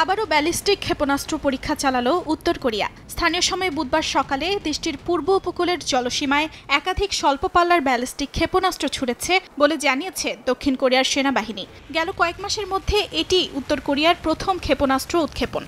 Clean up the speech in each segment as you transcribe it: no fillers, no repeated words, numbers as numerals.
আবারও ব্যালিস্টিক ক্ষেপণাস্ত্র পরীক্ষা চালালো উত্তর কোরিয়া। স্থানীয় সময় বুধবার সকালে দেশটির পূর্ব উপকূলের জলসীমায় একাধিক স্বল্প পাল্লার ব্যালিস্টিক ক্ষেপণাস্ত্র ছুড়েছে বলে জানিয়েছে দক্ষিণ কোরিয়ার সেনাবাহিনী। গেল কয়েক মাসের মধ্যে এটি উত্তর কোরিয়ার প্রথম ক্ষেপণাস্ত্র উৎক্ষেপণ।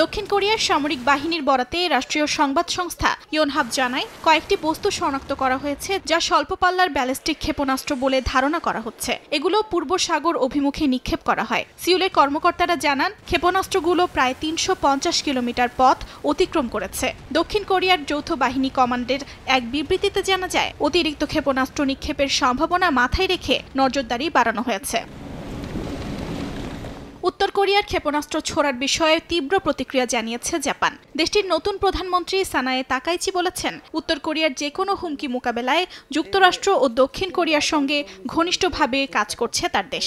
দক্ষিণ কোরিয়ার সামরিক বাহিনীর বরাতে রাষ্ট্রীয় সংবাদ সংস্থা ইয়োনহাপ জানায়, কয়েকটি বস্তু শনাক্ত করা হয়েছে যা স্বল্প পাল্লার ব্যালিস্টিক ক্ষেপণাস্ত্র বলে ধারণা করা হচ্ছে। এগুলো পূর্ব সাগর অভিমুখে নিক্ষেপ করা হয়। সিউলের কর্মকর্তারা জানান, ক্ষেপণাস্ত্রগুলো প্রায় ৩৫০ কিলোমিটার পথ অতিক্রম করেছে। দক্ষিণ কোরিয়ার যৌথ বাহিনী কমান্ডের এক বিবৃতিতে জানা যায়, অতিরিক্ত ক্ষেপণাস্ত্র নিক্ষেপের সম্ভাবনা মাথায় রেখে নজরদারি বাড়ানো হয়েছে। উত্তর কোরিয়ার ক্ষেপণাস্ত্র ছোড়ার বিষয়ে তীব্র প্রতিক্রিয়া জানিয়েছে জাপান। দেশটির নতুন প্রধানমন্ত্রী সানায়ে তাকাইচি বলেছেন, উত্তর কোরিয়ার যে কোনো হুমকি মোকাবেলায় যুক্তরাষ্ট্র ও দক্ষিণ কোরিয়ার সঙ্গে ঘনিষ্ঠভাবে কাজ করছে তার দেশ।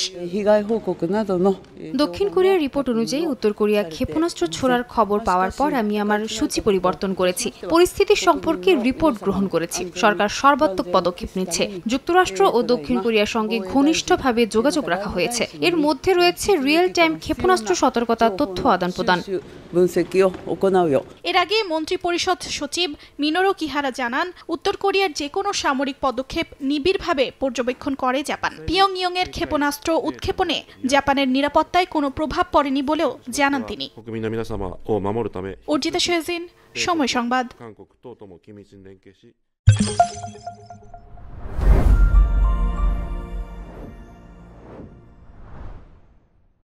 দক্ষিণ কোরিয়ার রিপোর্ট অনুযায়ী উত্তর কোরিয়া ক্ষেপণাস্ত্র ছোড়ার খবর পাওয়ার পর আমি আমার সূচি পরিবর্তন করেছি। পরিস্থিতি সম্পর্কে রিপোর্ট গ্রহণ করেছি। সরকার সর্বাত্মক পদক্ষেপ নিচ্ছে। যুক্তরাষ্ট্র ও দক্ষিণ কোরিয়ার সঙ্গে ঘনিষ্ঠভাবে যোগাযোগ রাখা হয়েছে। এর মধ্যে রয়েছে রিয়েল টাইম ক্ষেপণাস্ত্র সতর্কতা তথ্য আদান প্রদান। এর আগে মন্ত্রিপরিষদ সচিব মিনোরু কিহারা জানান, উত্তর কোরিয়ার যে কোনো সামরিক পদক্ষেপ নিবিড়ভাবে পর্যবেক্ষণ করে জাপান। পিয়ংইয়ং এর ক্ষেপণাস্ত্র উৎক্ষেপণে জাপানের নিরাপত্তায় কোনো প্রভাব পড়েনি বলেও জানান তিনি। অর্জিতা শেহজিন, সময় সংবাদ।